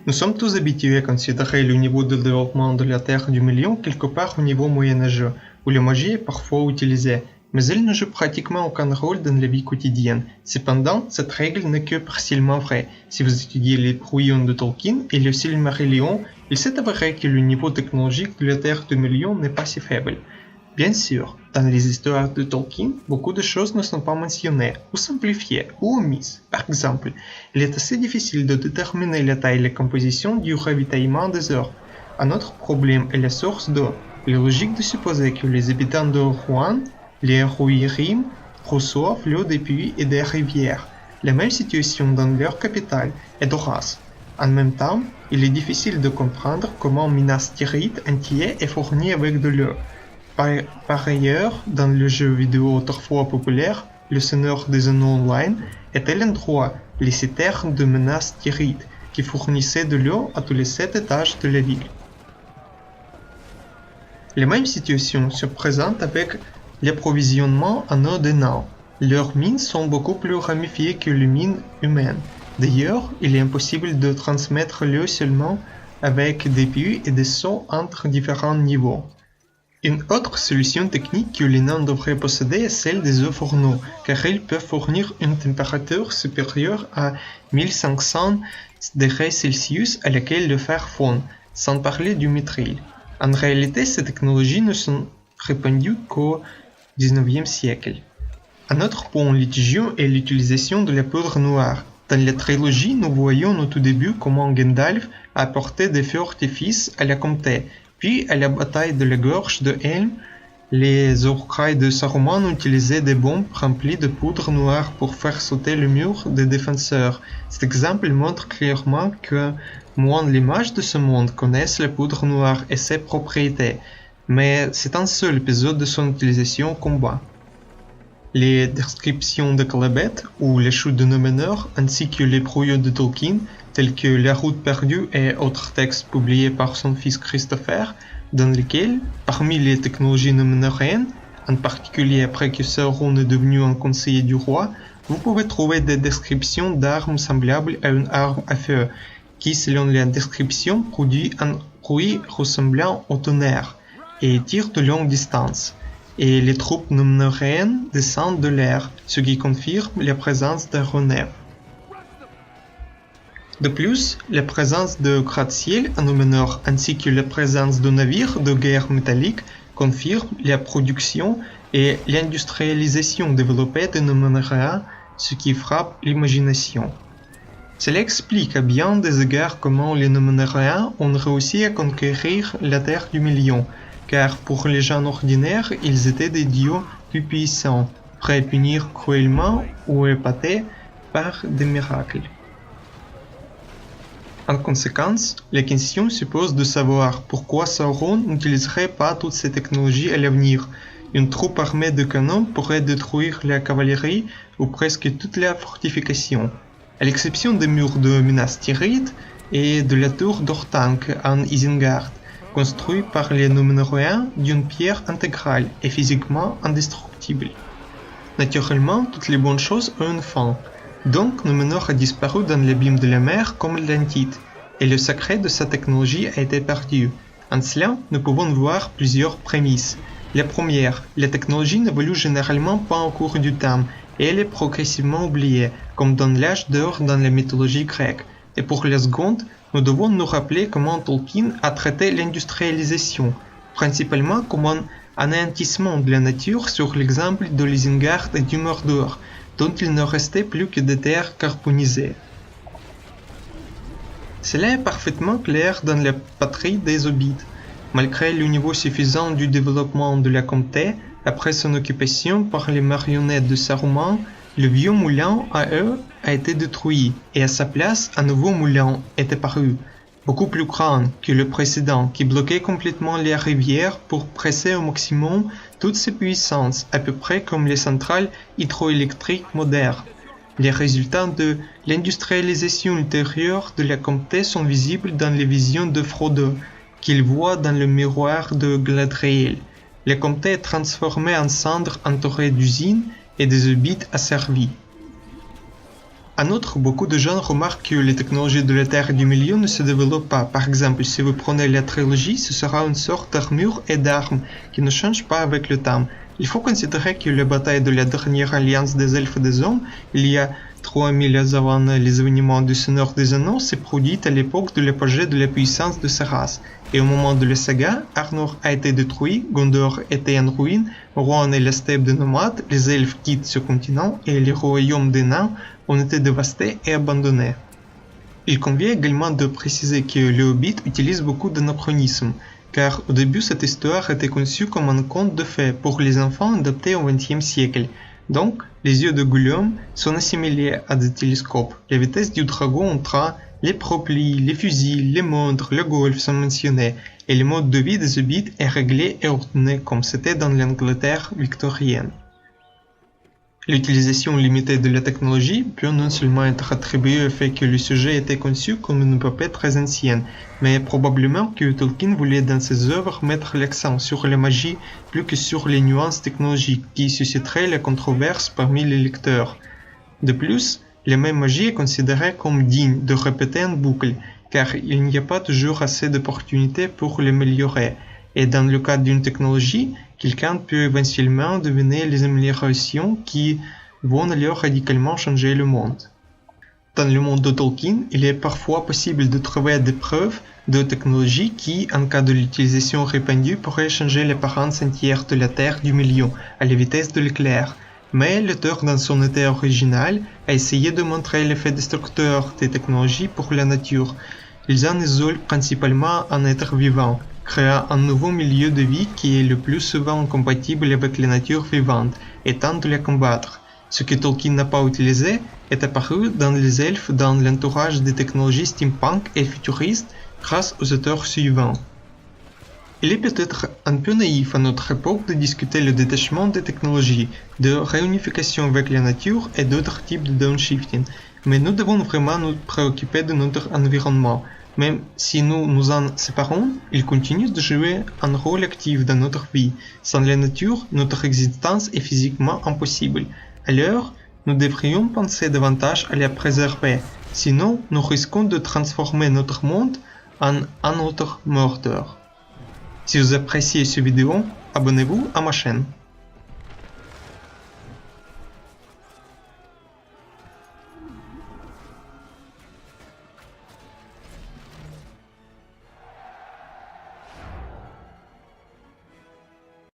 Nous sommes tous habitués à considérer le niveau de développement de la Terre du million quelque part au niveau moyenâgeux, où la magie est parfois utilisée, mais elle ne joue pratiquement aucun rôle dans la vie quotidienne. Cependant, cette règle n'est que partiellement vraie. Si vous étudiez les brouillons de Tolkien et le Silmarillion, il s'est avéré que le niveau technologique de la Terre du million n'est pas si faible. Bien sûr, dans les histoires de Tolkien, beaucoup de choses ne sont pas mentionnées, ou simplifiées, ou omises. Par exemple, il est assez difficile de déterminer la taille et la composition du ravitaillement des eaux. Un autre problème est la source d'eau. Il est logique de supposer que les habitants de Rouen, les Rohirrim, reçoivent l'eau des puits et des rivières. La même situation dans leur capitale est Doras. En même temps, il est difficile de comprendre comment Minas Tirith entier est fourni avec de l'eau. Par ailleurs, dans le jeu vidéo autrefois populaire, Le Seigneur des Anneaux Online était l'endroit, les citernes de Minas Tirith, qui fournissaient de l'eau à tous les 7 étages de la ville. La même situation se présente avec l'approvisionnement en eau des nains. Leurs mines sont beaucoup plus ramifiées que les mines humaines. D'ailleurs, il est impossible de transmettre l'eau seulement avec des puits et des seaux entre différents niveaux. Une autre solution technique que les nains devraient posséder est celle des eaux fourneaux, car ils peuvent fournir une température supérieure à 1500 degrés Celsius à laquelle le fer fond, sans parler du mithril. En réalité, ces technologies ne sont répandues qu'au XIXe siècle. Un autre point litigieux est l'utilisation de la poudre noire. Dans la trilogie, nous voyons au tout début comment Gandalf a apporté des feux artifices à la comté. Puis, à la bataille de la gorge de Helm, les Uruk-hai de Saruman utilisaient des bombes remplies de poudre noire pour faire sauter le mur des défenseurs. Cet exemple montre clairement que moins les mages de ce monde connaissent la poudre noire et ses propriétés, mais c'est un seul épisode de son utilisation au combat. Les descriptions de Calebet ou les chutes de Númenor ainsi que les brouillons de Tolkien tels que La Route perdue et autres textes publiés par son fils Christopher, dans lesquels, parmi les technologies núménoriennes, en particulier après que Sauron est devenu un conseiller du roi, vous pouvez trouver des descriptions d'armes semblables à une arme à feu, qui selon la description produit un bruit ressemblant au tonnerre et tire de longue distance. Et les troupes núménoriennes descendent de l'air, ce qui confirme la présence d'aéronefs. De plus, la présence de gratte-ciel à Númenor ainsi que la présence de navires de guerre métalliques confirment la production et l'industrialisation développée de Númenor, ce qui frappe l'imagination. Cela explique à bien des égards comment les Númenoriens ont réussi à conquérir la Terre du Million, car pour les gens ordinaires, ils étaient des dieux plus puissants, prêts à punir cruellement ou épatés par des miracles. En conséquence, la question se pose de savoir pourquoi Sauron n'utiliserait pas toutes ces technologies à l'avenir. Une troupe armée de canons pourrait détruire la cavalerie ou presque toute la fortification, à l'exception des murs de Minas Tirith et de la tour d'Orthanc en Isengard, construits par les Númenoriens d'une pierre intégrale et physiquement indestructible. Naturellement, toutes les bonnes choses ont une fin. Donc, Númenor a disparu dans l'abîme de la mer comme l'Atlantide, et le secret de sa technologie a été perdu. En cela, nous pouvons voir plusieurs prémices. La première, la technologie n'évolue généralement pas au cours du temps, et elle est progressivement oubliée, comme dans l'âge d'or dans la mythologie grecque. Et pour la seconde, nous devons nous rappeler comment Tolkien a traité l'industrialisation, principalement comme un anéantissement de la nature sur l'exemple de l'Isengard et du Mordor, dont il ne restait plus que des terres carbonisées. Cela est parfaitement clair dans la patrie des Hobbits. Malgré le niveau suffisant du développement de la comté, après son occupation par les marionnettes de Saruman, le vieux moulin à eux a été détruit et à sa place un nouveau moulin est apparu, beaucoup plus grand que le précédent qui bloquait complètement les rivières pour presser au maximum toutes ses puissances, à peu près comme les centrales hydroélectriques modernes. Les résultats de l'industrialisation ultérieure de la comté sont visibles dans les visions de Frodo, qu'il voit dans le miroir de Galadriel. La comté est transformée en cendres entourées d'usines et des hobbits asservis. En outre, beaucoup de gens remarquent que les technologies de la Terre du Milieu ne se développent pas. Par exemple, si vous prenez la trilogie, ce sera une sorte d'armure et d'armes qui ne changent pas avec le temps. Il faut considérer que la bataille de la dernière alliance des elfes et des hommes, il y a 3000 ans avant les événements du Seigneur des Anneaux, s'est produite à l'époque de l'apogée de la puissance de ces races. Et au moment de la saga, Arnor a été détruit, Gondor était en ruine, Rohan et la steppe des nomades, les elfes quittent ce continent et les royaumes des nains ont été dévastés et abandonnés. Il convient également de préciser que le Hobbit utilise beaucoup d'anachronismes, car au début cette histoire était conçue comme un conte de fées pour les enfants adapté au XXe siècle. Donc, les yeux de Gollum sont assimilés à des télescopes. La vitesse du dragon en train, les proplis, les fusils, les montres, le golf sont mentionnés, et le mode de vie des Hobbits est réglé et ordonné comme c'était dans l'Angleterre victorienne. L'utilisation limitée de la technologie peut non seulement être attribuée au fait que le sujet était conçu comme une épopée très ancienne, mais probablement que Tolkien voulait dans ses œuvres mettre l'accent sur la magie plus que sur les nuances technologiques qui susciteraient la controverse parmi les lecteurs. De plus, la même magie est considérée comme digne de répéter en boucle, car il n'y a pas toujours assez d'opportunités pour l'améliorer, et dans le cas d'une technologie, quelqu'un peut éventuellement deviner les améliorations qui vont alors radicalement changer le monde. Dans le monde de Tolkien, il est parfois possible de trouver des preuves de technologie qui, en cas de l'utilisation répandue, pourraient changer l'apparence entière de la Terre du Milieu à la vitesse de l'éclair. Mais l'auteur, dans son état original, a essayé de montrer l'effet destructeur des technologies pour la nature. Ils en isolent principalement un être vivant, créant un nouveau milieu de vie qui est le plus souvent incompatible avec la nature vivante, et tente de la combattre. Ce que Tolkien n'a pas utilisé est apparu dans les elfes dans l'entourage des technologies steampunk et futuristes grâce aux auteurs suivants. Il est peut-être un peu naïf à notre époque de discuter le détachement des technologies, de réunification avec la nature et d'autres types de downshifting, mais nous devons vraiment nous préoccuper de notre environnement. Même si nous nous en séparons, il continue de jouer un rôle actif dans notre vie. Sans la nature, notre existence est physiquement impossible. Alors, nous devrions penser davantage à la préserver. Sinon, nous risquons de transformer notre monde en un autre Mordor. Si vous appréciez cette vidéo, abonnez-vous à ma chaîne.